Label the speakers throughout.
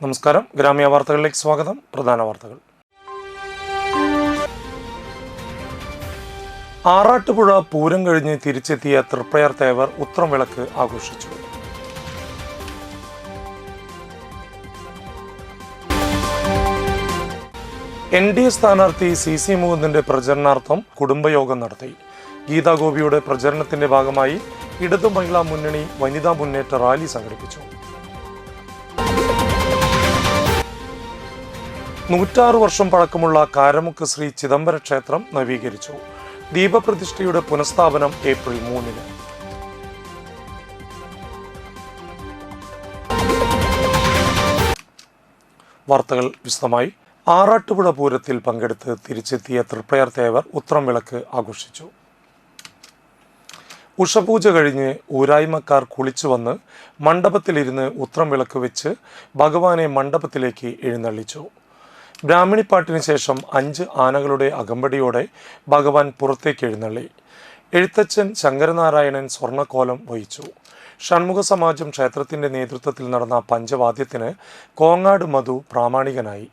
Speaker 1: നമസ്കാരം. ഗ്രാമീയ വാർത്തകളിലേക്ക് സ്വാഗതം. പ്രധാന വാർത്തകൾ. ആറാട്ടുപുഴ പൂരം കഴിഞ്ഞ് തിരിച്ചെത്തിയ തൃപ്രയാർ തേവർ ഉത്രം വിളക്ക് ആഘോഷിച്ചു. NDA സ്ഥാനാർത്ഥി CC മുകുന്ദന്റെ പ്രചരണാർത്ഥം കുടുംബയോഗം നടത്തി. ഗീതാ ഗോപിയുടെ പ്രചരണത്തിന്റെ ഭാഗമായി ഇടതു മഹിളാ മുന്നണി വനിതാ മുന്നേറ്റ റാലി സംഘടിപ്പിച്ചു. 106 വർഷം പഴക്കമുള്ള കാരമുക്ക് ശ്രീ ചിദംബര ക്ഷേത്രം നവീകരിച്ചു. ദീപപ്രതിഷ്ഠയുടെ പുനഃസ്ഥാപനം ഏപ്രിൽ 3-ന്. വാർത്തകൾ വിശദമായി. ആറാട്ടുപുഴ പൂരത്തിൽ പങ്കെടുത്ത് തിരിച്ചെത്തിയ തൃപ്രയാർ തേവർ ഉത്രം വിളക്ക് ആഘോഷിച്ചു. ഉഷപൂജ കഴിഞ്ഞ് ഊരായ്മക്കാർ കുളിച്ചു വന്ന് മണ്ഡപത്തിലിരുന്ന് ഉത്രം വിളക്ക് വെച്ച് ഭഗവാനെ മണ്ഡപത്തിലേക്ക് എഴുന്നള്ളിച്ചു. ബ്രാഹ്മണിപ്പാട്ടിന് ശേഷം 5 ആനകളുടെ അകമ്പടിയോടെ ഭഗവാൻ പുറത്തേക്ക് എഴുന്നള്ളി. എഴുത്തച്ഛൻ ശങ്കരനാരായണൻ സ്വർണ്ണക്കോലം വഹിച്ചു. ഷൺമുഖ സമാജം ക്ഷേത്രത്തിന്റെ നേതൃത്വത്തിൽ നടന്ന പഞ്ചവാദ്യത്തിന് കോങ്ങാട് മധു പ്രാമാണികനായി.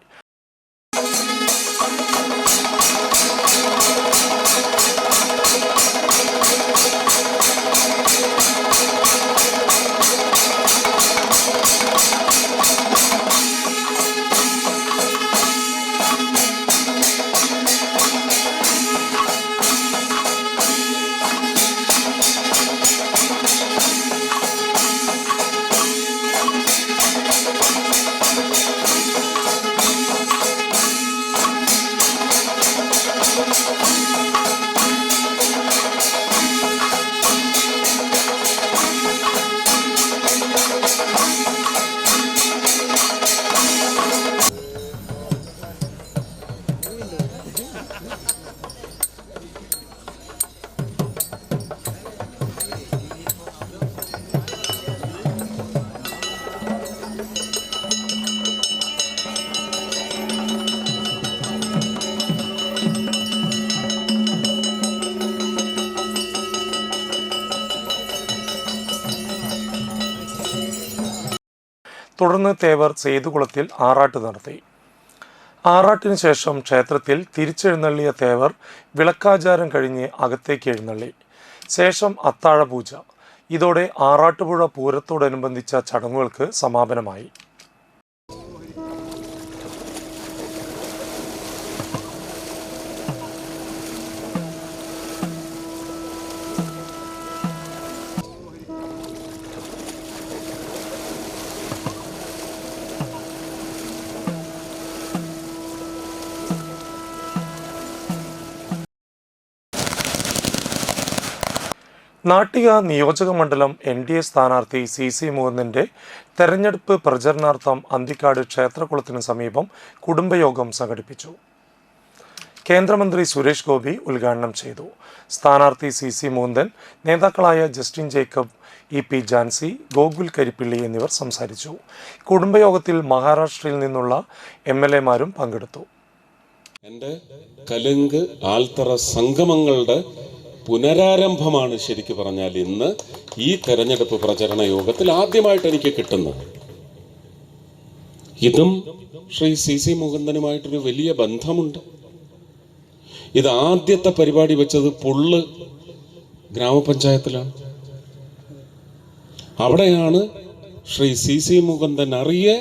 Speaker 1: തുടർന്ന് തേവർ സേതുകുളത്തിൽ ആറാട്ട് നടത്തി. ആറാട്ടിന് ശേഷം ക്ഷേത്രത്തിൽ തിരിച്ചെഴുന്നള്ളിയ തേവർ വിളക്കാചാരം കഴിഞ്ഞ് അകത്തേക്ക് എഴുന്നള്ളി. ശേഷം അത്താഴപൂജ. ഇതോടെ ആറാട്ടുപുഴ പൂരത്തോടനുബന്ധിച്ച ചടങ്ങുകൾക്ക് സമാപനമായി. നാട്ടിക നിയോജക മണ്ഡലം NDA സ്ഥാനാർത്ഥി CC മുകുന്ദന്റെ തെരഞ്ഞെടുപ്പ് പ്രചരണാർത്ഥം അന്തിക്കാട് ക്ഷേത്രകുളത്തിന് സമീപം കുടുംബയോഗം സംഘടിപ്പിച്ചു. കേന്ദ്രമന്ത്രി സുരേഷ് ഗോപി ഉദ്ഘാടനം ചെയ്തു. സ്ഥാനാർത്ഥി CC മുകുന്ദൻ, നേതാക്കളായ Justin Jacob, EP Jancy, Gokul Karippilly എന്നിവർ സംസാരിച്ചു. കുടുംബയോഗത്തിൽ മഹാരാഷ്ട്രയിൽ നിന്നുള്ള MLA-മാരും പങ്കെടുത്തു.
Speaker 2: എൻ്റെ കലുങ്ക് ആൽത്തറ സംഗമങ്ങളുടെ പുനരാരംഭമാണ് ശരിക്കും പറഞ്ഞാൽ ഇന്ന് ഈ തെരഞ്ഞെടുപ്പ് പ്രചരണ യോഗത്തിൽ ആദ്യമായിട്ട് എനിക്ക് കിട്ടുന്നത്. ഇതും ശ്രീ CC മുകുന്ദനുമായിട്ടൊരു വലിയ ബന്ധമുണ്ട്. ഇത് ആദ്യത്തെ പരിപാടി വെച്ചത് പുള്ള് ഗ്രാമപഞ്ചായത്തിലാണ്. അവിടെയാണ് ശ്രീ CC മുകുന്ദൻ അറിയെ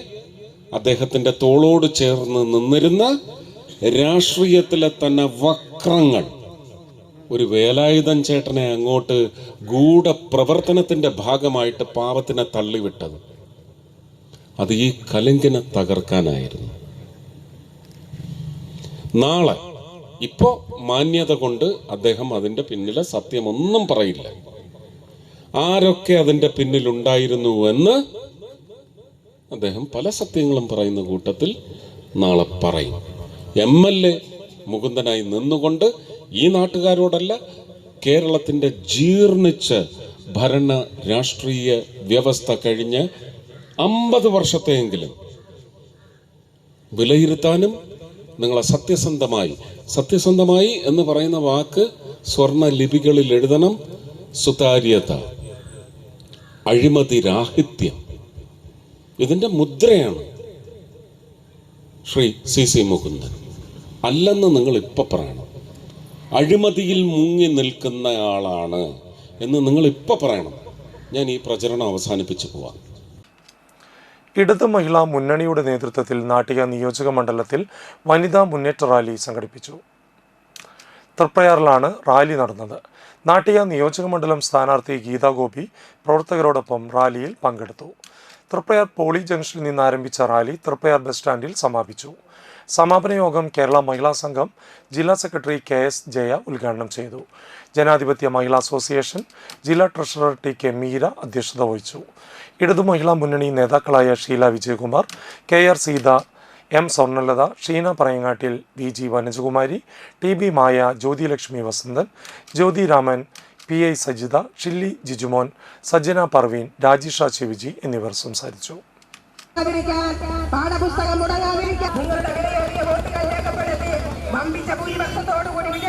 Speaker 2: അദ്ദേഹത്തിൻ്റെ തോളോട് ചേർന്ന് നിന്നിരുന്ന രാഷ്ട്രീയത്തിലെ തന്നെ വക്രങ്ങൾ ഒരു വേലായുധൻ ചേട്ടനെ അങ്ങോട്ട് ഗൂഢപ്രവർത്തനത്തിൻ്റെ ഭാഗമായിട്ട് പാവത്തിനെ തള്ളിവിട്ടത്. അത് ഈ കലുങ്കിനെ തകർക്കാനായിരുന്നു. നാളെ ഇപ്പോൾ മാന്യത കൊണ്ട് അദ്ദേഹം അതിൻ്റെ പിന്നിലെ സത്യമൊന്നും പറയില്ല. ആരൊക്കെ അതിൻ്റെ പിന്നിലുണ്ടായിരുന്നു എന്ന് അദ്ദേഹം പല സത്യങ്ങളും പറയുന്ന കൂട്ടത്തിൽ നാളെ പറയും. MLA മുകുന്ദനായി നിന്നുകൊണ്ട് ഈ നാട്ടുകാരോടല്ല, കേരളത്തിൻ്റെ ജീർണിച്ച ഭരണ രാഷ്ട്രീയ വ്യവസ്ഥ കഴിഞ്ഞ് 50 വർഷത്തെയെങ്കിലും വിലയിരുത്താനും നിങ്ങളെ സത്യസന്ധമായി എന്ന് പറയുന്ന വാക്ക് സ്വർണ്ണ ലിപികളിൽ എഴുതണം. സുതാര്യത, അഴിമതി രാഹിത്യം, ഇതിൻ്റെ മുദ്രയാണ് ശ്രീ CC മുകുന്ദൻ അല്ലെന്ന് നിങ്ങൾ ഇപ്പം പറയണം. അഴിമതിയിൽ മുങ്ങി നിൽക്കുന്ന ആളാണ് എന്ന് നിങ്ങൾ ഇപ്പം പറയണം. ഞാൻ ഈ പ്രചരണം അവസാനിപ്പിച്ച് പോവാം.
Speaker 1: ഇടത് മഹിളാ മുന്നണിയുടെ നേതൃത്വത്തിൽ നാട്ടിക നിയോജക മണ്ഡലത്തിൽ വനിതാ മുന്നേറ്റ റാലി സംഘടിപ്പിച്ചു. തൃപ്രയാറിലാണ് റാലി നടന്നത്. നാട്ടിക നിയോജക മണ്ഡലം സ്ഥാനാർത്ഥി ഗീതാ ഗോപി പ്രവർത്തകരോടൊപ്പം റാലിയിൽ പങ്കെടുത്തു. തൃപ്രയാർ പോളി ജംഗ്ഷനിൽ നിന്ന് ആരംഭിച്ച റാലി തൃപ്രയാർ ബസ് സ്റ്റാൻഡിൽ സമാപിച്ചു. സമാപന യോഗം കേരള മഹിളാ സംഘം ജില്ലാ സെക്രട്ടറി KS ജയ ഉദ്ഘാടനം ചെയ്തു. ജനാധിപത്യ മഹിളാ അസോസിയേഷൻ ജില്ലാ ട്രഷറർ TK മീര അധ്യക്ഷത വഹിച്ചു. ഇടതു മഹിളാ മുന്നണി നേതാക്കളായ Sheela Vijayakumar, KR Sita, M Swarnalatha, Sheena Parayangattil, VG Vanajakumari, TB മായ, ജ്യോതിലക്ഷ്മി വസന്തൻ, ജ്യോതി രാമൻ, PI സജിത, ഷില്ലി ജിജുമോൻ, സജ്ജന പർവീൻ, രാജിഷ ചെവിജി എന്നിവർ സംസാരിച്ചു.
Speaker 3: പാഠപുസ്തകം മുടങ്ങാതിരിക്കാൻ നിങ്ങളുടെ വിലയേറിയ വോട്ടുകൾ രേഖപ്പെടുത്തി വമ്പിച്ച ഭൂരിപക്ഷത്തോടുകൂടി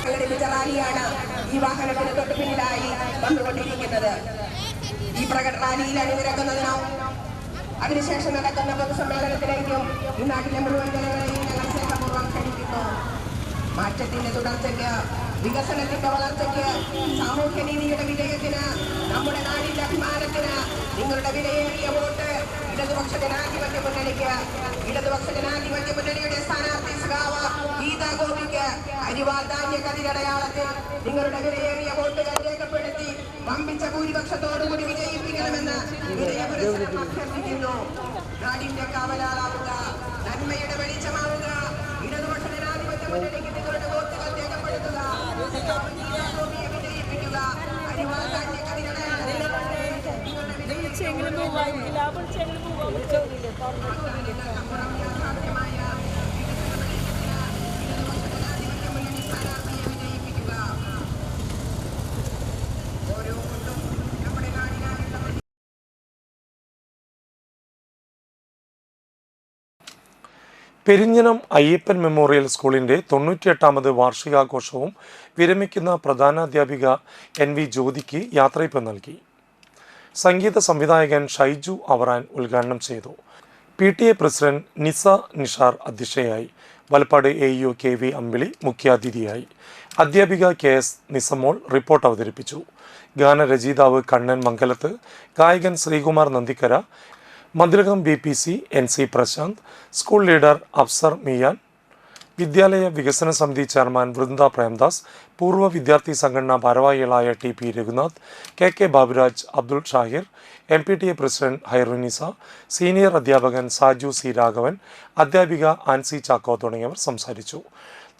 Speaker 3: സംഘടിപ്പിച്ച റാലിയാണ് ഈ വാഹനത്തിന് തൊട്ടു പിന്നിലായി വന്നുകൊണ്ടിരിക്കുന്നത്. ഈ റാലിയിൽ അണിനിരക്കുന്നതിനോ അതിനുശേഷം നടക്കുന്ന പൊതുസമ്മേളനത്തിലേക്കും ഈ നാട്ടിലെ മുഴുവൻ ജനങ്ങളെയും ഞങ്ങൾ സ്നേഹപൂർവ്വം ക്ഷണിക്കുന്നു. മാറ്റത്തിന്റെ തുടർച്ചയ്ക്ക്, വികസനത്തിന്റെ വളർച്ചയ്ക്ക്, സാമൂഹ്യനീതിയുടെ വിജയത്തിന്, നമ്മുടെ നാടിന്റെ അഭിമാനത്തിന് നിങ്ങളുടെ വിലയേറിയ വോട്ട് ഇടതുപക്ഷ ജനാധിപത്യ മുന്നണിക്ക്, ഇടതുപക്ഷ ജനാധിപത്യ മുന്നണിയുടെ സ്ഥാനാർത്ഥി സഖാവ് ഗീതാ ഗോപിക്ക് അരിവാധാന്യ കതിരടയാളത്തിൽ നിങ്ങളുടെ വിലയേറിയ വോട്ടുകൾ രേഖപ്പെടുത്തി വമ്പിച്ച ഭൂരിപക്ഷത്തോടുകൂടി വിജയിപ്പിക്കണമെന്ന് വിജയപുരസ്സരം അഭ്യർത്ഥിക്കുന്നു. നാടിന്റെ കാവലാളാവുക, നന്മയുടെ വെളിച്ചമാവുക, ഇടതുപക്ഷ ജനാധിപത്യ മുന്നണിക്ക് നിങ്ങളുടെ വോട്ടുകൾ രേഖപ്പെടുത്തുക, വിജയിപ്പിക്കുക. അരിവാധാന്യ കതിരടയാളത്തിൽ
Speaker 1: പെരിഞ്ഞനം അയ്യപ്പൻ മെമ്മോറിയൽ സ്കൂളിൻ്റെ 98ാമത് വാർഷികാഘോഷവും വിരമിക്കുന്ന പ്രധാനാധ്യാപിക NV ജ്യോതിക്ക് യാത്രയപ്പ് നൽകി. സംഗീത സംവിധായകൻ ഷൈജു അവറാൻ ഉദ്ഘാടനം ചെയ്തു. PTA പ്രസിഡന്റ് നിസ നിഷാർ അധ്യക്ഷയായി. വലപ്പാട് AEO KV അമ്പിളി മുഖ്യാതിഥിയായി. അധ്യാപിക KS നിസമോൾ റിപ്പോർട്ട് അവതരിപ്പിച്ചു. ഗാനരചയിതാവ് കണ്ണൻ മംഗലത്ത്, ഗായകൻ Sreekumar Nandikkara, Mathilakam BPC NC Prasanth, school leader Afsar Mian, വിദ്യാലയ വികസന സമിതി ചെയർമാൻ വൃന്ദ പ്രേംദാസ്, പൂർവ്വ വിദ്യാർത്ഥി സംഘടനാ ഭാരവാഹികളായ TP Raghunath, KK Baburaj, Abdul Shahir, MPTA president Hairunisa, senior അധ്യാപകൻ സാജു C രാഘവൻ, അധ്യാപിക ആൻസി ചാക്കോ തുടങ്ങിയവർ സംസാരിച്ചു.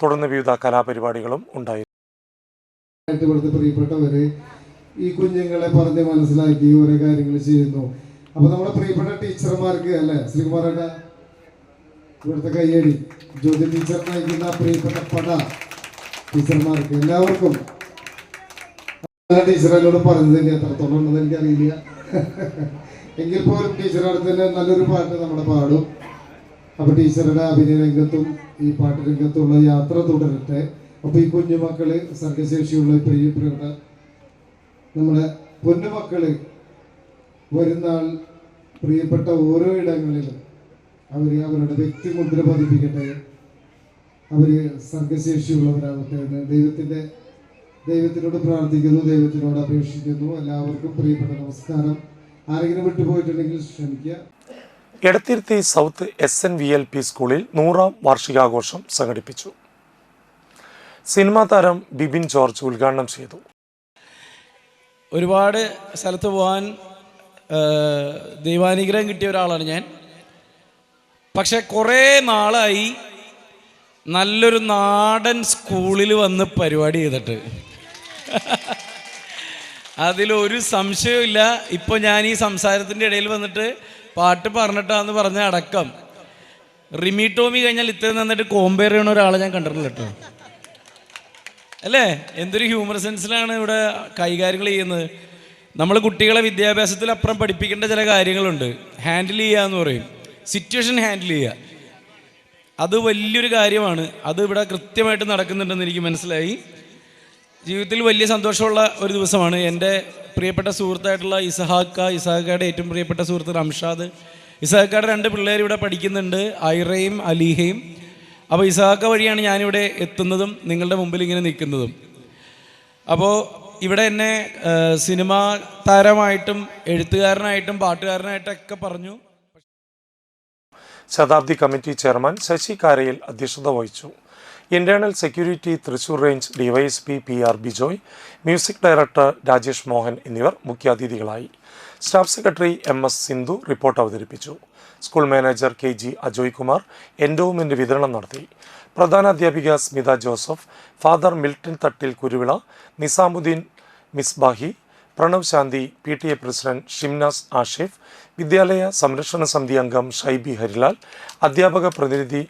Speaker 1: തുടർന്ന് വിവിധ കലാപരിപാടികളും ഉണ്ടായിരുന്നു.
Speaker 4: പ്രിയപ്പെട്ടവര് ഈ കുഞ്ഞുങ്ങളെ പറഞ്ഞ് മനസ്സിലാക്കി ഓരോ കാര്യങ്ങൾ ചെയ്യുന്നു. അപ്പൊ നമ്മുടെ പ്രിയപ്പെട്ട ടീച്ചർമാർക്ക് അല്ലെ ശ്രീകുമാരേട്ട ഇവിടുത്തെ കയ്യടി, ജ്യോതി ടീച്ചർ നയിക്കുന്ന പ്രിയപ്പെട്ട ടീച്ചർമാർക്ക് എല്ലാവർക്കും ടീച്ചർ എന്നോട് പറഞ്ഞതിന്റെ എത്രത്തോളം ഉണ്ടെന്ന് എനിക്കറിയില്ല. എങ്കിൽ പോലും ടീച്ചറുടെ അടുത്ത് തന്നെ നല്ലൊരു പാട്ട് നമ്മുടെ പാടും. അപ്പൊ ടീച്ചറുടെ അഭിനയ രംഗത്തും ഈ പാട്ട് രംഗത്തുള്ള യാത്ര തുടരട്ടെ. അപ്പൊ ഈ കുഞ്ഞുമക്കള്, സർഗശേഷിയുള്ള പ്രിയപ്പെട്ട നമ്മുടെ പൊന്നുമക്കള് വരുന്നാൾ പ്രിയപ്പെട്ട ഓരോ ഇടങ്ങളിലും അവരുടെ വ്യക്തിമുദ്ര പതിപ്പിക്കട്ടെ. അവർ സർഗശേഷിയുള്ളവരാകട്ടെ എന്ന് ദൈവത്തിനോട് പ്രാർത്ഥിക്കുന്നു, ദൈവത്തിനോട് അപേക്ഷിക്കുന്നു. എല്ലാവർക്കും പ്രിയപ്പെട്ട നമസ്കാരം. ആരെങ്കിലും വിട്ടുപോയിട്ടുണ്ടെങ്കിൽ ക്ഷമിക്കുക.
Speaker 1: എടത്തിരുത്തി സൗത്ത് SNVLP സ്കൂളിൽ 100ാം വാർഷികാഘോഷം സംഘടിപ്പിച്ചു. സിനിമാ താരം ബിബിൻ ജോർജ് ഉദ്ഘാടനം ചെയ്തു.
Speaker 5: ഒരുപാട് സ്ഥലത്ത് പോകാൻ ദൈവാനുഗ്രഹം കിട്ടിയ ഒരാളാണ് ഞാൻ. പക്ഷെ കുറേ നാളായി നല്ലൊരു നാടൻ സ്കൂളിൽ വന്ന് പരിപാടി ചെയ്തിട്ട്. അതിലൊരു സംശയമില്ല. ഇപ്പോൾ ഞാൻ ഈ സംസാരത്തിൻ്റെ ഇടയിൽ വന്നിട്ട് പാട്ട് പറഞ്ഞിട്ടാന്ന് പറഞ്ഞ അടക്കം റിമി ടോമി കഴിഞ്ഞാൽ ഇത്രയും നന്നായിട്ട് കോമ്പയർ ചെയ്യണ ഒരാളെ ഞാൻ കണ്ടിട്ടില്ല കേട്ടോ. അല്ലേ? എന്തൊരു ഹ്യൂമർ സെൻസിലാണ് ഇവിടെ കൈകാര്യങ്ങൾ ചെയ്യുന്നത്. നമ്മൾ കുട്ടികളെ വിദ്യാഭ്യാസത്തിലപ്പുറം പഠിപ്പിക്കേണ്ട ചില കാര്യങ്ങളുണ്ട്. ഹാൻഡിൽ ചെയ്യുക എന്ന് പറയും, സിറ്റുവേഷൻ ഹാൻഡിൽ ചെയ്യുക. അത് വലിയൊരു കാര്യമാണ്. അത് ഇവിടെ കൃത്യമായിട്ട് നടക്കുന്നുണ്ടെന്ന് എനിക്ക് മനസ്സിലായി. ജീവിതത്തിൽ വലിയ സന്തോഷമുള്ള ഒരു ദിവസമാണ്. എൻ്റെ പ്രിയപ്പെട്ട സുഹൃത്തായിട്ടുള്ള ഇസഹാക്കയുടെ ഏറ്റവും പ്രിയപ്പെട്ട സുഹൃത്ത് റംഷാദ്, ഇസഹാക്കയുടെ 2 പിള്ളേർ ഇവിടെ പഠിക്കുന്നുണ്ട്, ഐറയും അലീഹയും. അപ്പോൾ ഇസഹാക്ക വഴിയാണ് ഞാനിവിടെ എത്തുന്നതും നിങ്ങളുടെ മുമ്പിൽ ഇങ്ങനെ നിൽക്കുന്നതും. അപ്പോൾ ഇവിടെ എന്നെ സിനിമാ താരമായിട്ടും എഴുത്തുകാരനായിട്ടും പാട്ടുകാരനായിട്ടൊക്കെ പറഞ്ഞു.
Speaker 1: ശതാബ്ദി കമ്മിറ്റി ചെയർമാൻ ശശി കാരയിൽ അധ്യക്ഷത വഹിച്ചു. Internal security Thrissur range DYSP PR Bijoy, music director Rajesh Mohan എന്നിവർ മുഖ്യാതിഥികളായി. Staff secretary MS Sindhu report അവതരിപ്പിച്ചു. School manager KG Ajoy Kumar endowment വിതരണം നടത്തി. പ്രധാനാധ്യാപിക Smitha Joseph, father Milton Thattil Kuruvila, Nizamuddin Misbahi, Pranav Santhi, PTA president Shimnas Ashif, വിദ്യാലയ സംരക്ഷണ സമിതി അംഗം ഷൈബി ഹരിലാൽ, അധ്യാപക പ്രതിനിധി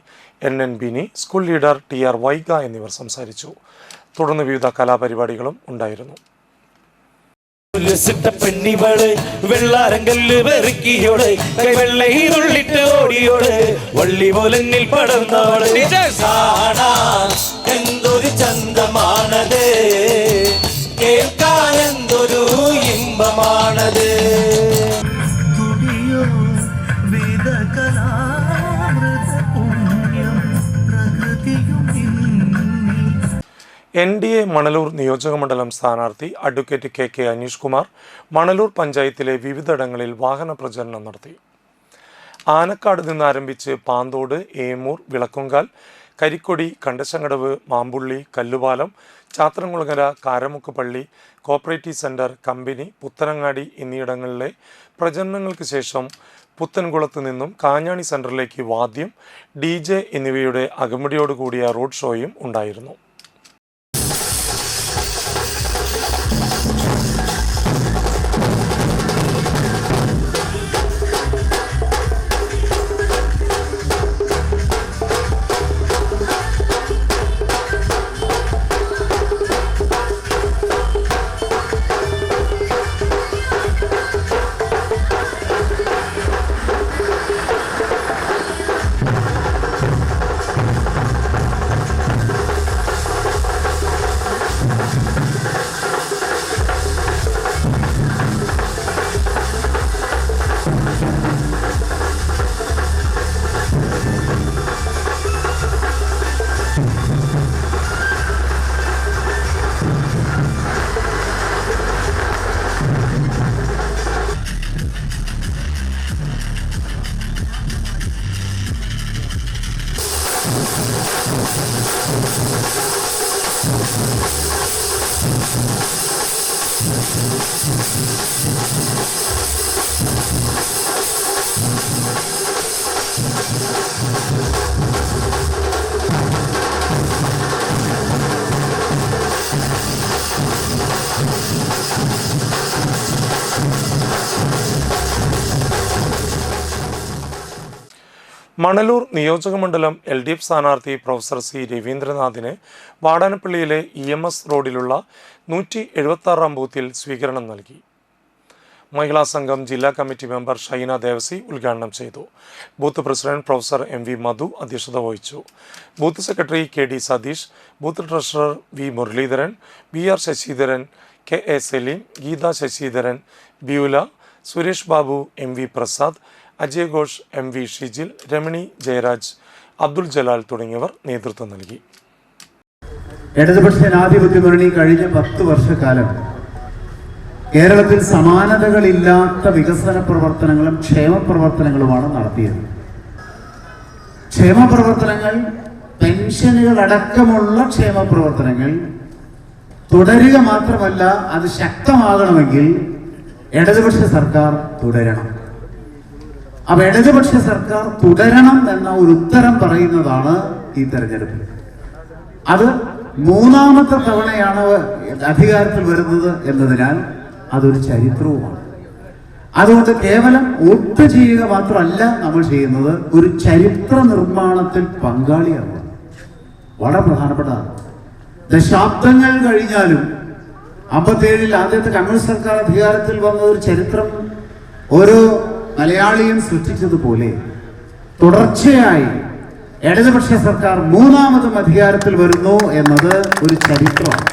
Speaker 1: NN Bini, school leader TR Vaiga എന്നിവർ സംസാരിച്ചു. തുടർന്ന് വിവിധ കലാപരിപാടികളും ഉണ്ടായിരുന്നു.
Speaker 6: പെണ്ണിവള് വെള്ളാരങ്കല്ല് പെറുക്കിയോട് കൈവെള്ളയിലുള്ളിട്ട് ഓടിയോട് വള്ളി പോലെന്നിൽ പടർന്നോട് എന്തൊരു ചന്തമാണത്, കേൾക്കാൻ എന്തൊരു ഇമ്പമാണത്.
Speaker 1: NDA മണലൂർ നിയോജകമണ്ഡലം സ്ഥാനാർത്ഥി അഡ്വക്കേറ്റ് KK അനീഷ് കുമാർ മണലൂർ പഞ്ചായത്തിലെ വിവിധയിടങ്ങളിൽ വാഹന പ്രചരണം നടത്തി. ആനക്കാട് നിന്ന് ആരംഭിച്ച് പാന്തോട്, ഏമൂർ, വിളക്കുങ്കാൽ, കരിക്കൊടി, കണ്ടശങ്കടവ്, മാമ്പുള്ളി, കല്ലുപാലം, ചാത്രംകുളങ്ങര, കാരമുക്ക് പള്ളി, കോപ്പറേറ്റീവ് സെന്റർ, കമ്പനി, പുത്തനങ്ങാടി എന്നിയിടങ്ങളിലെ പ്രചരണങ്ങൾക്ക് ശേഷം പുത്തൻകുളത്ത് നിന്നും കാഞ്ഞാണി സെന്ററിലേക്ക് വാദ്യം, DJ എന്നിവയുടെ അകമ്പടിയോടുകൂടിയ റോഡ് ഷോയും ഉണ്ടായിരുന്നു. മണലൂർ നിയോജകമണ്ഡലം LDF സ്ഥാനാർത്ഥി പ്രൊഫസർ C രവീന്ദ്രനാഥിന് വാടാനപ്പള്ളിയിലെ EMS റോഡിലുള്ള 176 ബൂത്തിൽ സ്വീകരണം നൽകി. മഹിളാ സംഘം ജില്ലാ കമ്മിറ്റി മെമ്പർ ഷൈന ദേവസി ഉദ്ഘാടനം ചെയ്തു. Booth president professor MV Madhu അധ്യക്ഷത വഹിച്ചു. Booth secretary KD Satheesh, booth treasurer V Muraleedharan, BR Sasidharan, KA Saleem, Geetha Sasidharan, Beulah, Suresh Babu, MV Prasad, Ajay Ghosh, MV Shijil, Ramani Jayaraj, Abdul Jalal തുടങ്ങിയവർ നേതൃത്വം നൽകി.
Speaker 7: ഇടതുപക്ഷ ജനാധിപത്യ മുന്നണി കഴിഞ്ഞ 10 വർഷക്കാലം കേരളത്തിൽ സമാനതകളില്ലാത്ത വികസന പ്രവർത്തനങ്ങളും ക്ഷേമ പ്രവർത്തനങ്ങളുമാണ് നടത്തിയത്. ക്ഷേമ പ്രവർത്തനങ്ങൾ, പെൻഷനുകൾ അടക്കമുള്ള ക്ഷേമ പ്രവർത്തനങ്ങൾ തുടരുക മാത്രമല്ല, അത് ശക്തമാകണമെങ്കിൽ ഇടതുപക്ഷ സർക്കാർ തുടരണം. അപ്പൊ ഇടതുപക്ഷ സർക്കാർ തുടരണം എന്ന ഒരു ഉത്തരം പറയുന്നതാണ് ഈ തെരഞ്ഞെടുപ്പ്. അത് 3ാമത്തെ തവണയാണ് അധികാരത്തിൽ വരുന്നത് എന്നതിനാൽ അതൊരു ചരിത്രവുമാണ്. അതുകൊണ്ട് കേവലം വോട്ട് ചെയ്യുക മാത്രമല്ല നമ്മൾ ചെയ്യുന്നത്, ഒരു ചരിത്ര നിർമ്മാണത്തിൽ പങ്കാളിയാണ്. വളരെ പ്രധാനപ്പെട്ടതാണ്. ദശാബ്ദങ്ങൾ കഴിഞ്ഞാലും 57-ൽ ആദ്യത്തെ കമ്മ്യൂണിസ്റ്റ് സർക്കാർ അധികാരത്തിൽ വന്ന ഒരു ചരിത്രം ഓരോ മലയാളിയും സൃഷ്ടിച്ചതുപോലെ തുടർച്ചയായി ഇടതുപക്ഷ സർക്കാർ 3ാമതും അധികാരത്തിൽ വരുന്നു എന്നത് ഒരു ചരിത്രമാണ്.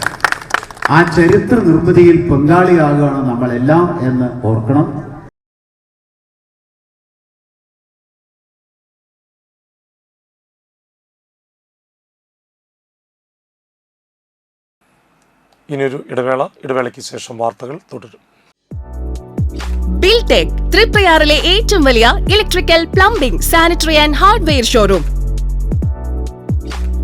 Speaker 7: ആ ചരിത്ര നിർമ്മിതിയിൽ പങ്കാളിയാകുകയാണ് നമ്മളെല്ലാം എന്ന് ഓർക്കണം.
Speaker 1: ഇനിയൊരു ഇടവേളയ്ക്ക് ശേഷം വാർത്തകൾ തുടരും.
Speaker 8: ബിൽടെക് തൃപ്രയാറിലെ ഏറ്റവും വലിയ electrical, plumbing, sanitary and hardware showroom.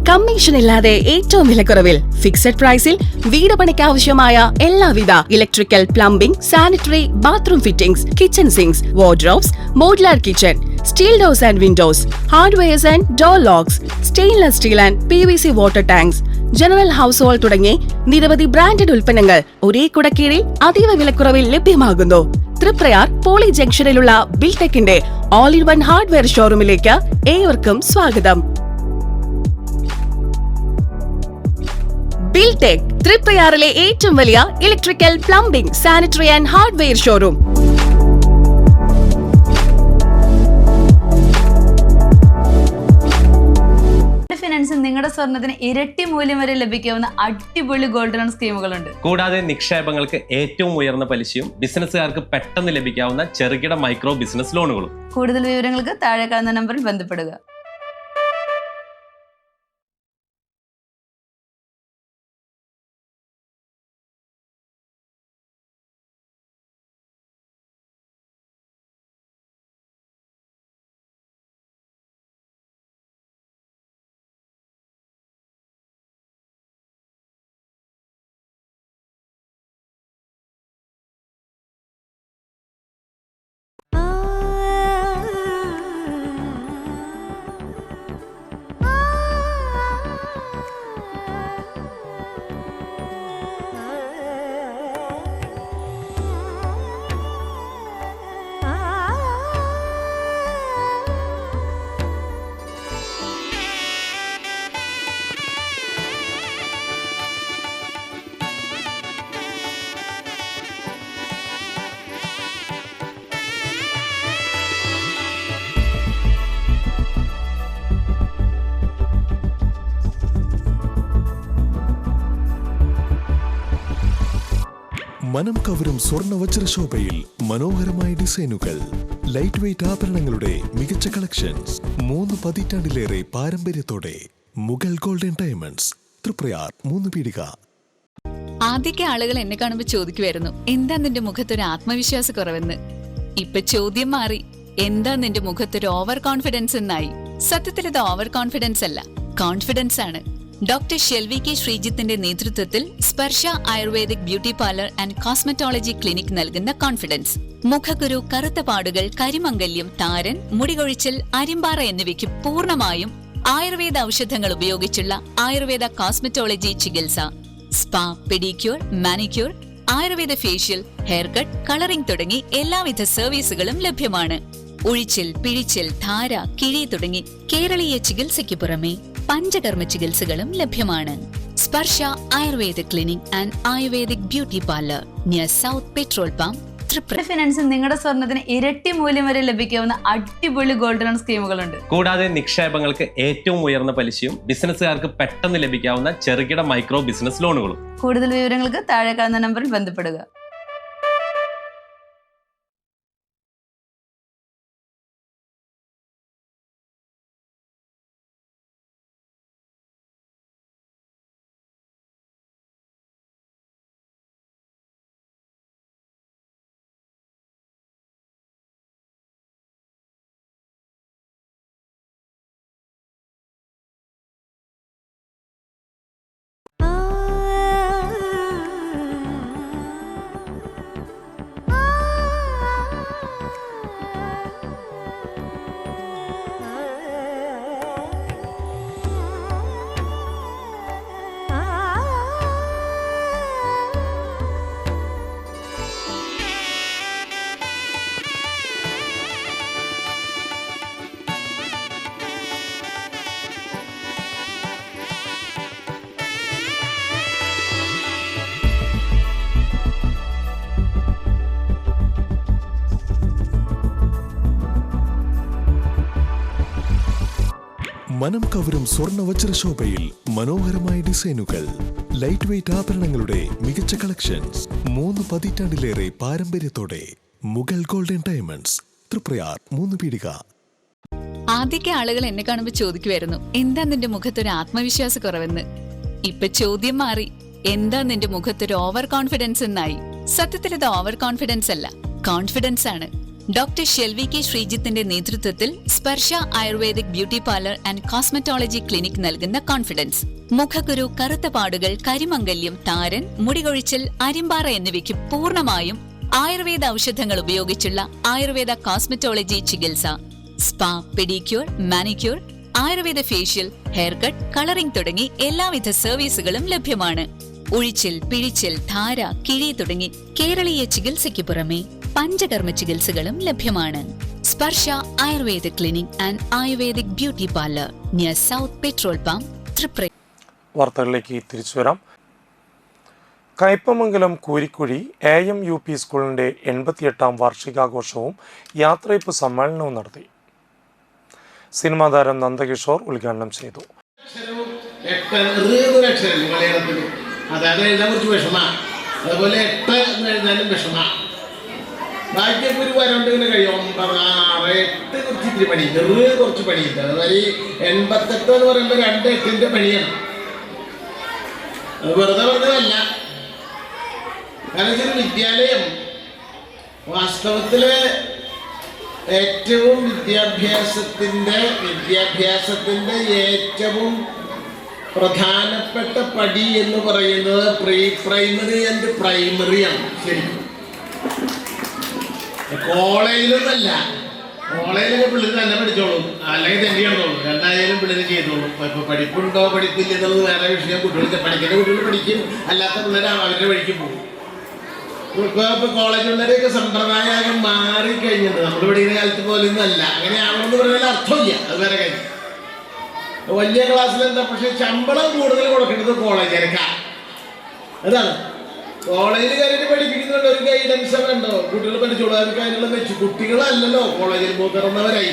Speaker 8: Commission ഇല്ലാതെ ഏറ്റവും വിലക്കുറവിൽ ഫിക്സഡ് പ്രൈസിൽ വീട് പണിക്ക് ആവശ്യമായ എല്ലാവിധ electrical, plumbing, sanitary, bathroom fittings, kitchen sinks, wardrobes, modular kitchen, steel doors and windows, hardwares and door locks, stainless steel and PVC water tanks, general household തുടങ്ങി നിരവധി ബ്രാൻഡഡ് ഉൽപ്പന്നങ്ങൾ ഒരേ കുടക്കീഴിൽ അതീവ വിലക്കുറവിൽ ലഭ്യമാകുന്നു. തൃപ്രയാർ പോളി ജംഗ്ഷനിലുള്ള ബിൽടെക്കിന്റെ ഓൾ ഇൻ വൺ ഹാർഡ്വെയർ ഷോറൂമിലേക്ക് ഏവർക്കും സ്വാഗതം. ബിൽടെക് തൃപ്രയാറിലെ ഏറ്റവും വലിയ electrical, plumbing, sanitary and hardware showroom.
Speaker 9: ഫിനാൻസിൽ നിങ്ങളുടെ സ്വർണ്ണത്തിന് ഇരട്ടി മൂല്യം വരെ ലഭിക്കാവുന്ന അടിപൊളി ഗോൾഡ് ലോൺ സ്കീമുകളുണ്ട്.
Speaker 10: കൂടാതെ നിക്ഷേപങ്ങൾക്ക് ഏറ്റവും ഉയർന്ന പലിശയും ബിസിനസ്സുകാർക്ക് പെട്ടെന്ന് ലഭിക്കാവുന്ന ചെറുകിട മൈക്രോ ബിസിനസ് ലോണുകളും.
Speaker 9: കൂടുതൽ വിവരങ്ങൾക്ക് താഴെ കാണുന്ന നമ്പറിൽ ബന്ധപ്പെടുക.
Speaker 11: മനം കവരും സ്വർണ്ണ വജ്രശോഭയിൽ മനോഹരമായ ഡിസൈനുകൾ, ലൈറ്റ് വെയ്റ്റ് ആഭരണങ്ങളുടെ മികച്ച കളക്ഷൻസ്, 3 പതിറ്റാണ്ടിലേറെ പാരമ്പര്യത്തോടെ മുഗൾ ഗോൾഡൻ ഡയമണ്ട്സ്, തൃപ്രയാർ 3 പീടിക.
Speaker 12: ആദ്യമൊക്കെ ആളുകൾ എന്നെ കാണുമ്പോൾ ചോദിക്കുമായിരുന്നു, എന്താ നിന്റെ മുഖത്തൊരു ആത്മവിശ്വാസ കുറവെന്ന്. ഇപ്പൊ ചോദ്യം മാറി, എന്താ നിന്റെ മുഖത്തൊരു ഓവർ കോൺഫിഡൻസ് എന്നായി. സത്യത്തിൽ ഇത് ഓവർ കോൺഫിഡൻസ് അല്ല, കോൺഫിഡൻസ് ആണ്. ഡോക്ടർ ഷെൽവി കെ ശ്രീജിത്തിന്റെ നേതൃത്വത്തിൽ Sparsha Ayurvedic beauty parlour and cosmetology clinic നൽകുന്ന കോൺഫിഡൻസ്. മുഖക്കുരു, കറുത്ത പാടുകൾ, കരിമംഗല്യം, താരൻ, മുടികൊഴിച്ചൽ, അരിമ്പാറ എന്നിവയ്ക്ക് പൂർണ്ണമായും ആയുർവേദ ഔഷധങ്ങൾ ഉപയോഗിച്ചുള്ള ആയുർവേദ കോസ്മെറ്റോളജി ചികിത്സ, spa, pedicure, manicure, Ayurveda facial, hair cut, colouring തുടങ്ങി എല്ലാവിധ സർവീസുകളും ലഭ്യമാണ്. ഉഴിച്ചിൽ, പിഴിച്ചിൽ, ധാര, കിഴി തുടങ്ങി കേരളീയ ചികിത്സയ്ക്ക് പുറമെ പഞ്ചകർമ്മ ചികിത്സകളും ലഭ്യമാണ്. Sparsha Ayurveda clinic and Ayurvedic beauty parlour near south petrol pump, Triprayar.
Speaker 9: ഫിനാൻസിൽ നിങ്ങളുടെ സ്വർണ്ണത്തിന് ഇരട്ടി മൂല്യം വരെ ലഭിക്കാവുന്ന അടിപൊളി ഗോൾഡ് ലോൺ സ്കീമുകളുണ്ട്.
Speaker 10: കൂടാതെ നിക്ഷേപങ്ങൾക്ക് ഏറ്റവും ഉയർന്ന പലിശയും ബിസിനസ്സുകാർക്ക് പെട്ടെന്ന് ലഭിക്കാവുന്ന ചെറുകിട മൈക്രോ ബിസിനസ് ലോണുകളും.
Speaker 9: കൂടുതൽ വിവരങ്ങൾക്ക് താഴെ കാണുന്ന നമ്പറിൽ ബന്ധപ്പെടുക.
Speaker 11: മനം കവരും സ്വർണ്ണവജ്രശോഭയിൽ മനോഹരമായ ഡിസൈനുകൾ, ലൈറ്റ് വെയ്റ്റ് ആഭരണങ്ങളുടെ മികച്ച കളക്ഷൻസ്, 3 പതിറ്റാണ്ടിലേറെ പാരമ്പര്യത്തോടെ മുഗൾ ഗോൾഡൻ ഡയമണ്ട്സ്, തൃപ്രയാർ 3 പീടിക.
Speaker 12: ആദ്യമൊക്കെ ആളുകൾ എന്നെ കാണുമ്പോൾ ചോദിക്കുമായിരുന്നു, എന്താ നിന്റെ മുഖത്തൊരു ആത്മവിശ്വാസ കുറവെന്ന്. ഇപ്പൊ ചോദ്യം മാറി, എന്താ നിന്റെ മുഖത്തൊരു ഓവർ കോൺഫിഡൻസ് എന്നായി. സത്യത്തിൽ ഇത് ഓവർ കോൺഫിഡൻസ് അല്ല, കോൺഫിഡൻസ് ആണ്. ഡോക്ടർ ഷെൽവി കെ ശ്രീജിത്തിന്റെ നേതൃത്വത്തിൽ Sparsha Ayurvedic beauty parlour and cosmetology clinic നൽകുന്ന കോൺഫിഡൻസ്. മുഖക്കുരു, കറുത്ത പാടുകൾ, കരിമംഗല്യം, താരൻ, മുടികൊഴിച്ചിൽ, അരിമ്പാറ എന്നിവയ്ക്ക് പൂർണ്ണമായും ആയുർവേദ ഔഷധങ്ങൾ ഉപയോഗിച്ചുള്ള ആയുർവേദ കോസ്മെറ്റോളജി ചികിത്സ. Spa, pedicure, manicure, Ayurveda facial, hair cut, colouring തുടങ്ങി എല്ലാവിധ സർവീസുകളും ലഭ്യമാണ്. ഉഴിച്ചിൽ, പിഴിച്ചിൽ, ധാര, കിഴി തുടങ്ങി കേരളീയ ചികിത്സയ്ക്ക് പുറമെ പഞ്ചകർമ്മ ചികിത്സകളും ലഭ്യമാണ്. Sparsha Ayurveda clinic and Ayurvedic beauty parlour near south petrol pump, തൃപ്ര.
Speaker 1: വാർത്തകളിലേക്ക് തിരിച്ചു വരാം. കയ്പമംഗലം കൂരിക്കുഴി AMUP സ്കൂളിന്റെ 88ാം വാർഷികാഘോഷവും യാത്രയപ്പ് സമ്മേളനവും നടത്തി. സിനിമാ താരം നന്ദകിഷോർ ഉദ്ഘാടനം ചെയ്തു.
Speaker 13: അതായത് എഴുതാൻ കുറച്ച് വിഷമാണ്, അതുപോലെ 8 എന്ന് എഴുതാനും വിഷമാണ്. ബാക്കിയൊക്കെ ഒരു വരണ്ട് ഇങ്ങനെ കഴിയും. 9, 6, 8 കുറച്ച് ഇത്തിരി പണി, കുറച്ച് പണിയില്ല. അതുപോലെ 88 എന്ന് പറയുമ്പോൾ 2 8ന്റെ പണിയാണ്. അത് വെറുതെ പറഞ്ഞതല്ല. കാരണം വെച്ചാൽ വിദ്യാലയം വാസ്തവത്തില് ഏറ്റവും വിദ്യാഭ്യാസത്തിന്റെ ഏറ്റവും പ്രധാനപ്പെട്ട പടി എന്ന് പറയുന്നത് പ്രീ പ്രൈമറി ആൻഡ് പ്രൈമറിയാണ്. ശരിക്കും കോളേജിലൊന്നല്ല, കോളേജിലൊക്കെ പിള്ളേർ തന്നെ പഠിച്ചോളും, അല്ലെങ്കിൽ തന്നെ ഉണ്ടോളൂ, രണ്ടായാലും പിള്ളേർ ചെയ്തോളും. ഇപ്പൊ പഠിപ്പുണ്ടോ പഠിപ്പില്ല എന്നുള്ളത് വേറെ വിഷയം. കുട്ടികൾ പഠിക്കുന്ന കുട്ടികൾ പഠിക്കും, അല്ലാത്ത പിള്ളേർ അവരുടെ വഴിക്ക് പോകും. ഇപ്പൊ കോളേജുള്ളവരെയൊക്കെ സമ്പ്രദായം മാറിക്കഴിഞ്ഞിട്ട് നമ്മൾ പഠിക്കുന്ന കാലത്ത് പോലൊന്നും അല്ല. അങ്ങനെ ആവണമെന്ന് പറഞ്ഞാൽ അർത്ഥമില്ല, അത് വേറെ കാര്യം. വലിയ ക്ലാസ്സിൽ എന്താ, പക്ഷെ ശമ്പളം കൂടുതൽ കൊടുക്കേണ്ടത് കോളേജിലേക്കാണ്. അതാണ് കോളേജിൽ കാര്യമായിട്ട് പഠിപ്പിക്കുന്നുണ്ട്, ഒരു ഗൈഡൻസ് വേണ്ടോ, കുട്ടികൾ പഠിച്ചോളൂ. അവർക്ക് അതിനുള്ള വെച്ചു കുട്ടികളല്ലല്ലോ കോളേജിൽ മുതിർന്നവരായി.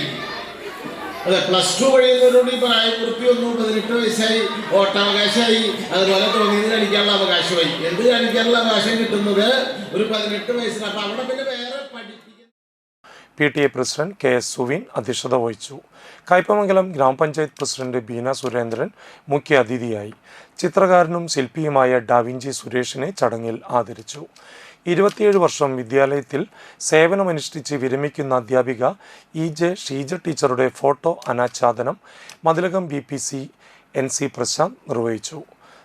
Speaker 13: അതെ, +2 കഴിയുന്നവരോട് ഈ പ്രായപൂർത്തി വന്നു, 18 വയസ്സായി, വോട്ടവകാശമായി, അതുപോലെ തോന്നിയത് കാണിക്കാനുള്ള അവകാശമായി. എന്ത് കാണിക്കാനുള്ള അവകാശം കിട്ടുന്നത് ഒരു 18 വയസ്സിന്. അപ്പൊ അവിടെ പിന്നെ വേറെ പഠിപ്പിക്കും.
Speaker 1: PTA പ്രസിഡന്റ് KS സുവിൻ അധ്യക്ഷത വഹിച്ചു. കയ്പമംഗലം ഗ്രാമപഞ്ചായത്ത് പ്രസിഡന്റ് ബീന സുരേന്ദ്രൻ മുഖ്യ അതിഥിയായി. ചിത്രകാരനും ശില്പിയുമായ ഡാവിഞ്ചി സുരേഷിനെ ചടങ്ങിൽ ആദരിച്ചു. 27 വർഷം വിദ്യാലയത്തിൽ സേവനമനുഷ്ഠിച്ച് വിരമിക്കുന്ന അധ്യാപിക EJ ഷീജ ടീച്ചറുടെ ഫോട്ടോ അനാച്ഛാദനം മതിലകം BPC NC പ്രശാന്ത് നിർവഹിച്ചു.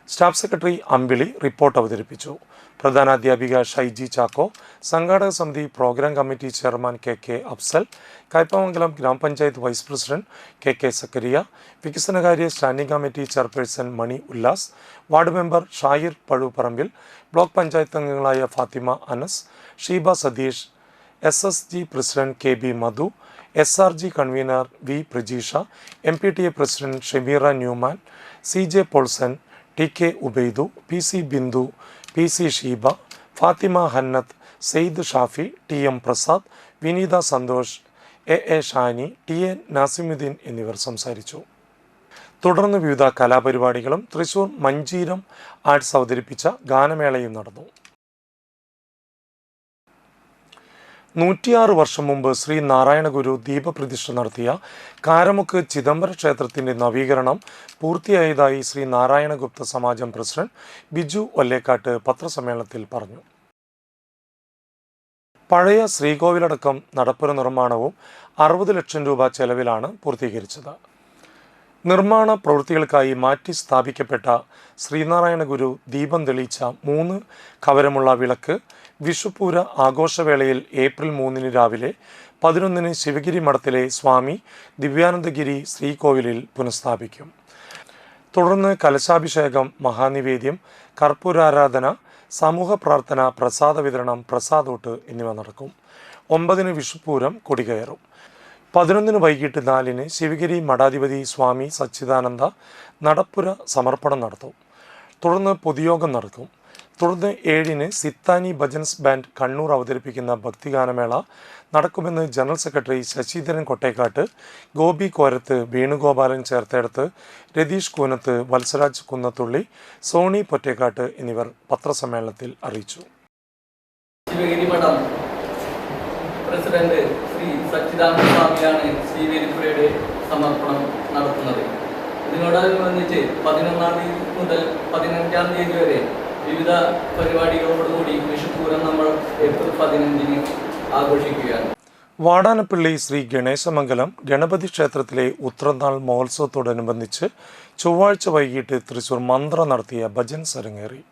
Speaker 1: സ്റ്റാഫ് സെക്രട്ടറി അമ്പിളി റിപ്പോർട്ട് അവതരിപ്പിച്ചു. പ്രധാനാധ്യാപിക ഷൈജി ചാക്കോ, സംഘാടക സമിതി programme committee chairman KK Afsal, Kaipamangalam grama panchayat vice president KK Zakariya, വികസനകാര്യ standing committee chairperson Mani Ullas, ward member Shayir Pazhupparambil, block panchayat അംഗങ്ങളായ Fathima Anas, Sheeba Satheesh, SSG president KB Madhu, SRG convener V Prajeesha, MPTA president Shameera Newman, CJ Paulson, TK Ubaidu, PC Bindu, PC Sheeba, Fathima Hannath, Saeed Shafi, TM Prasad, Vineetha Santhosh, AA Shani, TA Nasimuddin എന്നിവർ സംസാരിച്ചു. തുടർന്ന് വിവിധ കലാപരിപാടികളും തൃശൂർ മഞ്ചീരം ആർട്സ് അവതരിപ്പിച്ച ഗാനമേളയും നടന്നു. 106 വർഷം മുമ്പ് ശ്രീ നാരായണ ഗുരു ദീപപ്രതിഷ്ഠ നടത്തിയ കാരമുക്ക് ചിദംബര ക്ഷേത്രത്തിന്റെ നവീകരണം പൂർത്തിയായതായി ശ്രീ നാരായണ ഗുപ്ത സമാജം പ്രസിഡന്റ് ബിജു ഒല്ലേക്കാട്ട് പത്രസമ്മേളനത്തിൽ പറഞ്ഞു. പഴയ ശ്രീകോവിലടക്കം നടപ്പുര നിർമ്മാണവും 60 ലക്ഷം രൂപ ചെലവിലാണ് പൂർത്തീകരിച്ചത്. നിർമ്മാണ പ്രവൃത്തികൾക്കായി മാറ്റി സ്ഥാപിക്കപ്പെട്ട ശ്രീനാരായണ ഗുരു ദീപം തെളിയിച്ച 3 കവരമുള്ള വിളക്ക് വിഷുപൂര ആഘോഷവേളയിൽ ഏപ്രിൽ 3 രാവിലെ 11 ശിവഗിരി മഠത്തിലെ സ്വാമി ദിവ്യാനന്ദഗിരി ശ്രീകോവിലിൽ പുനഃസ്ഥാപിക്കും. തുടർന്ന് കലശാഭിഷേകം, മഹാനിവേദ്യം, കർപ്പൂരാരാധന, സമൂഹ പ്രാർത്ഥന, പ്രസാദ വിതരണം, പ്രസാദോട്ട് എന്നിവ നടക്കും. 9 വിഷുപൂരം കൊടികയറും. 11 വൈകിട്ട് 4 ശിവഗിരി മഠാധിപതി സ്വാമി സച്ചിദാനന്ദ നടപ്പുര സമർപ്പണം നടത്തും. തുടർന്ന് പൊതുയോഗം നടക്കും. തുടർന്ന് 7-ന് സിത്താനി ഭജൻസ് ബാൻഡ് കണ്ണൂർ അവതരിപ്പിക്കുന്ന ഭക്തിഗാനമേള നടക്കുമെന്ന് general secretary Sasidharan Kottekkat, Gopi കോരത്ത്, Venugopalan ചേർത്തേടത്ത്, Ratheesh Koonath, Valsaraj Kunnathully, Sony Pottekkatt എന്നിവർ പത്രസമ്മേളനത്തിൽ അറിയിച്ചു.
Speaker 5: ശിവഗിരി മഠം പ്രസിഡന്റ് ശ്രീ സച്ചിദാനന്ദ സ്വാമിയാണ് ശ്രീവേദിപ്പുരയുടെ സമർപ്പണം നടത്തുന്നത്. ഇതിനോടനുബന്ധിച്ച് 11-ാം തീയതി മുതൽ 15-ാം തീയതി വരെ വിവിധ പരിപാടികളോടുകൂടി വിഷുപൂരം നമ്മൾ ഏപ്രിൽ 15-ന് ആഘോഷിക്കുകയാണ്.
Speaker 1: വാടാനപ്പള്ളി ശ്രീ ഗണേശമംഗലം ഗണപതി ക്ഷേത്രത്തിലെ ഉത്രനാൾ മഹോത്സവത്തോടനുബന്ധിച്ച് ചൊവ്വാഴ്ച വൈകിട്ട് തൃശൂർ മന്ത്ര നടത്തിയ ഭജൻസ് അരങ്ങേറി.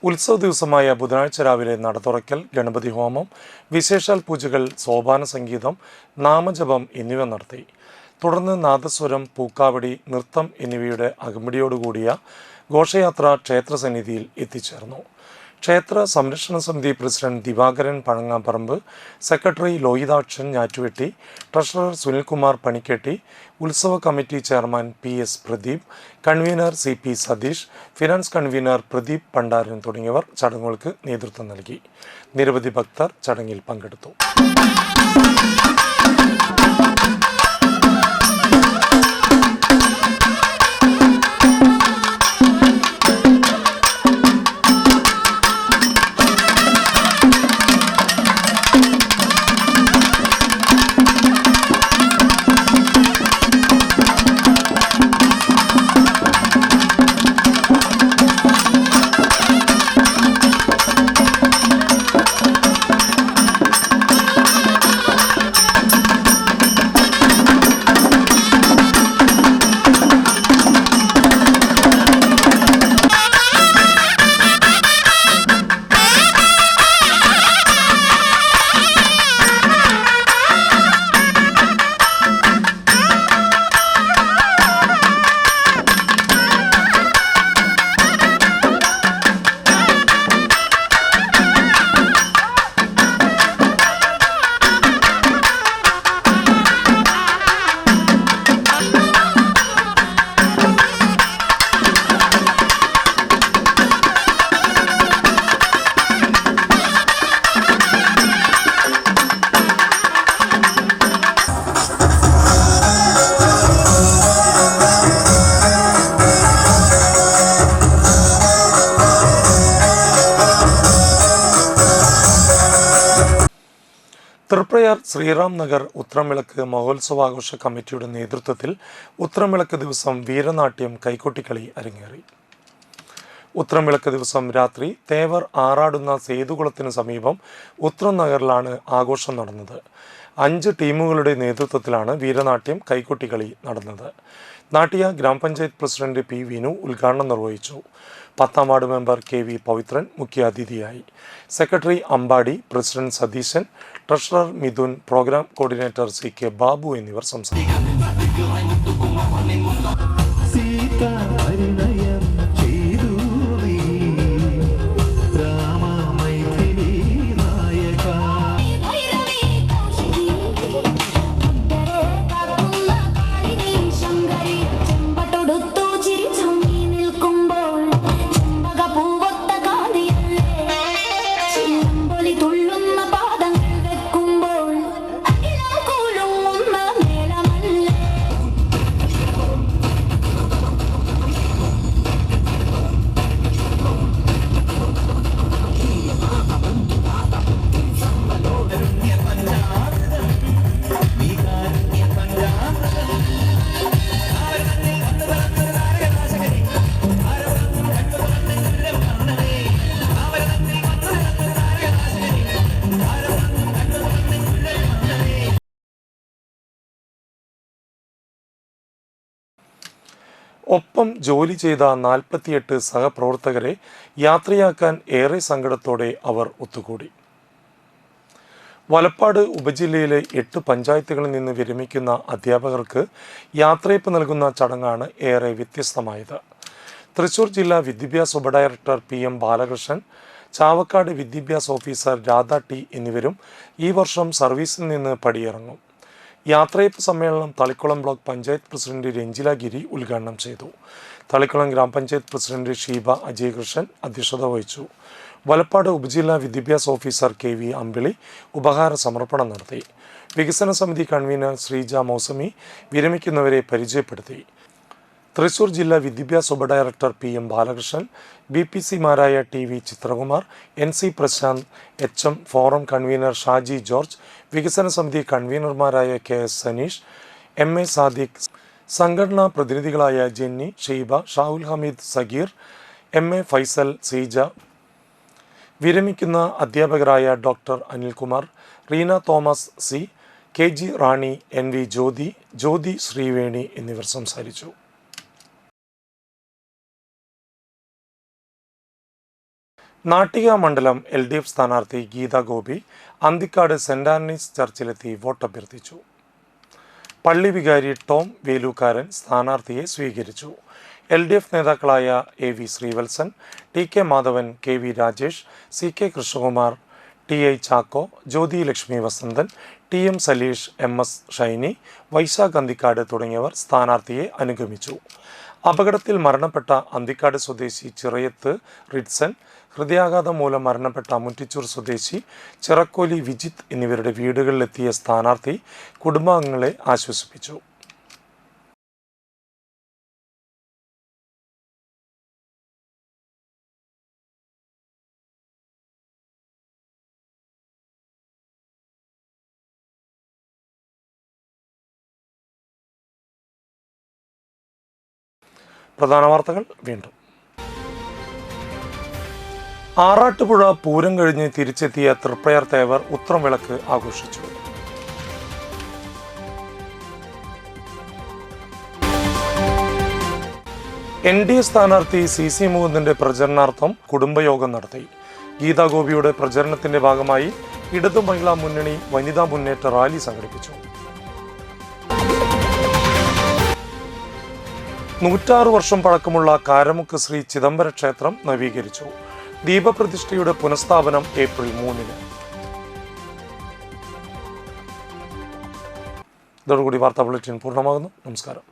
Speaker 1: ഉത്സവ ദിവസമായ ബുധനാഴ്ച രാവിലെ നട തുറക്കൽ, ഗണപതി ഹോമം, വിശേഷാൽ പൂജകൾ, സോപാന സംഗീതം, നാമജപം എന്നിവ നടത്തി. തുടർന്ന് നാദസ്വരം, പൂക്കാവടി, നൃത്തം എന്നിവയുടെ അകമ്പടിയോടുകൂടിയ ഘോഷയാത്ര ക്ഷേത്രസന്നിധിയിൽ എത്തിച്ചേർന്നു. ക്ഷേത്ര സംരക്ഷണ സമിതി president Divakaran Pazhangaparambu, secretary Lohithakshan Njattuvetti, treasurer Sunilkumar Panikketti, ഉത്സവ committee chairman PS Pradeep, convener CP Satheesh, finance convener Pradeep Pandaran തുടങ്ങിയവർ ചടങ്ങുകൾക്ക് നേതൃത്വം നൽകി. നിരവധി ഭക്തർ ചടങ്ങിൽ പങ്കെടുത്തു. തൃപ്രയാർ ശ്രീറാം നഗർ ഉത്രമിളക്ക് മഹോത്സവാഘോഷ കമ്മിറ്റിയുടെ നേതൃത്വത്തിൽ ഉത്രമിളക്ക് ദിവസം വീരനാട്യം കൈകൊട്ടിക്കളി അരങ്ങേറി. ഉത്രമിളക്ക് ദിവസം രാത്രി തേവർ ആറാടുന്ന സേതുകുളത്തിന് സമീപം ഉത്രം നഗറിലാണ് ആഘോഷം നടന്നത്. 5 ടീമുകളുടെ നേതൃത്വത്തിലാണ് വീരനാട്യം കൈകൊട്ടിക്കളി നടന്നത്. നാട്ടിയ ഗ്രാമപഞ്ചായത്ത് പ്രസിഡന്റ് P. വിനു ഉദ്ഘാടനം നിർവഹിച്ചു. 10ാം വാർഡ് മെമ്പർ KV പവിത്രൻ മുഖ്യാതിഥിയായി. Secretary Ambadi, president Satheesan, treasurer Mithun, programme coordinator CK Babu എന്നിവർ സംസാരിച്ചു. ഒപ്പം ജോലി ചെയ്ത 48 സഹപ്രവർത്തകരെ യാത്രയാക്കാൻ ഏറെ സങ്കടത്തോടെ അവർ ഒത്തുകൂടി. വലപ്പാട് ഉപജില്ലയിലെ 8 പഞ്ചായത്തുകളിൽ നിന്ന് വിരമിക്കുന്ന അധ്യാപകർക്ക് യാത്രയപ്പ് നൽകുന്ന ചടങ്ങാണ് ഏറെ വ്യത്യസ്തമായത്. തൃശൂർ ജില്ലാ വിദ്യാഭ്യാസ ഉപഡയറക്ടർ PM ബാലകൃഷ്ണൻ, ചാവക്കാട് വിദ്യാഭ്യാസ ഓഫീസർ രാധ ടി എന്നിവരും ഈ വർഷം സർവീസിൽ നിന്ന് പടിയിറങ്ങും. യാത്രയപ്പ് സമ്മേളനം തളിക്കുളം ബ്ലോക്ക് പഞ്ചായത്ത് പ്രസിഡന്റ് രഞ്ജില ഗിരി ഉദ്ഘാടനം ചെയ്തു. തളിക്കുളം ഗ്രാമപഞ്ചായത്ത് പ്രസിഡന്റ് ഷീബ അജയകൃഷ്ണൻ അധ്യക്ഷത വഹിച്ചു. വലപ്പാട് ഉപജില്ലാ വിദ്യാഭ്യാസ ഓഫീസർ KV അമ്പിളി ഉപഹാര സമർപ്പണം നടത്തി. വികസന സമിതി കൺവീനർ ശ്രീജ മൗസമി വിരമിക്കുന്നവരെ പരിചയപ്പെടുത്തി. തൃശൂർ ജില്ലാ വിദ്യാഭ്യാസ ഉപഡയറക്ടർ PM ബാലകൃഷ്ണൻ, BPC-മാരായ TV Chithrakumar, NC Prasanth, HM forum convener Shaji George, വികസന സമിതി കൺവീനർമാരായ KS സനീഷ്, MA സാദിഖ്, സംഘടനാ പ്രതിനിധികളായ ജെന്നി, ഷീബ, ഷാഹുൽ ഹമീദ്, സഗീർ, MA ഫൈസൽ, സീജ, വിരമിക്കുന്ന അധ്യാപകരായ doctor Anilkumar, Reena Thomas C, KG Rani, NV Jyothi Sreeveni എന്നിവർ സംസാരിച്ചു. നാട്ടിക മണ്ഡലം LDF സ്ഥാനാർത്ഥി ഗീത ഗോപി അന്തിക്കാട് സെന്റ് ആന്റണീസ് ചർച്ചിലെത്തി വോട്ടഭ്യർത്ഥിച്ചു. പള്ളി വികാരി ടോം വേലൂക്കാരൻ സ്ഥാനാർത്ഥിയെ സ്വീകരിച്ചു. LDF നേതാക്കളായ AV Sreevalsan, TK Madhavan, KV Rajesh, CK Krishnakumar, TI Chacko, ജ്യോതി ലക്ഷ്മി വസന്തൻ, TM സലീഷ്, MS ഷൈനി, വൈശാഖ് അന്തിക്കാട് തുടങ്ങിയവർ സ്ഥാനാർത്ഥിയെ അനുഗമിച്ചു. അപകടത്തിൽ മരണപ്പെട്ട അന്തിക്കാട് സ്വദേശി ചിറയത്ത് റിഡ്സൺ, ഹൃദയാഘാതം മൂലം മരണപ്പെട്ട മുറ്റിച്ചൂർ സ്വദേശി ചിറക്കോലി വിജിത്ത് എന്നിവരുടെ വീടുകളിലെത്തിയ സ്ഥാനാർത്ഥി കുടുംബാംഗങ്ങളെ ആശ്വസിപ്പിച്ചു. പ്രധാന വാർത്തകൾ വീണ്ടും. ആറാട്ടുപുഴ പൂരം കഴിഞ്ഞ് തിരിച്ചെത്തിയ തൃപ്രയാർ തേവർ ഉത്രം വിളക്ക് ആഘോഷിച്ചു. NDA സ്ഥാനാർത്ഥി CC മുകുന്ദന്റെ പ്രചരണാർത്ഥം കുടുംബയോഗം നടത്തി. ഗീതാ ഗോപിയുടെ പ്രചരണത്തിന്റെ ഭാഗമായി ഇടതു മഹിളാ മുന്നണി വനിതാ മുന്നേറ്റ റാലി സംഘടിപ്പിച്ചു. 106 വർഷം പഴക്കമുള്ള കാരമുക്ക് ശ്രീ ചിദംബര ക്ഷേത്രം നവീകരിച്ചു. ദീപപ്രതിഷ്ഠയുടെ പുനഃസ്ഥാപനം ഏപ്രിൽ 3-ന്. ഇതോടുകൂടി വാർത്താ ബുള്ളറ്റിൻ പൂർണ്ണമാകുന്നു. നമസ്കാരം.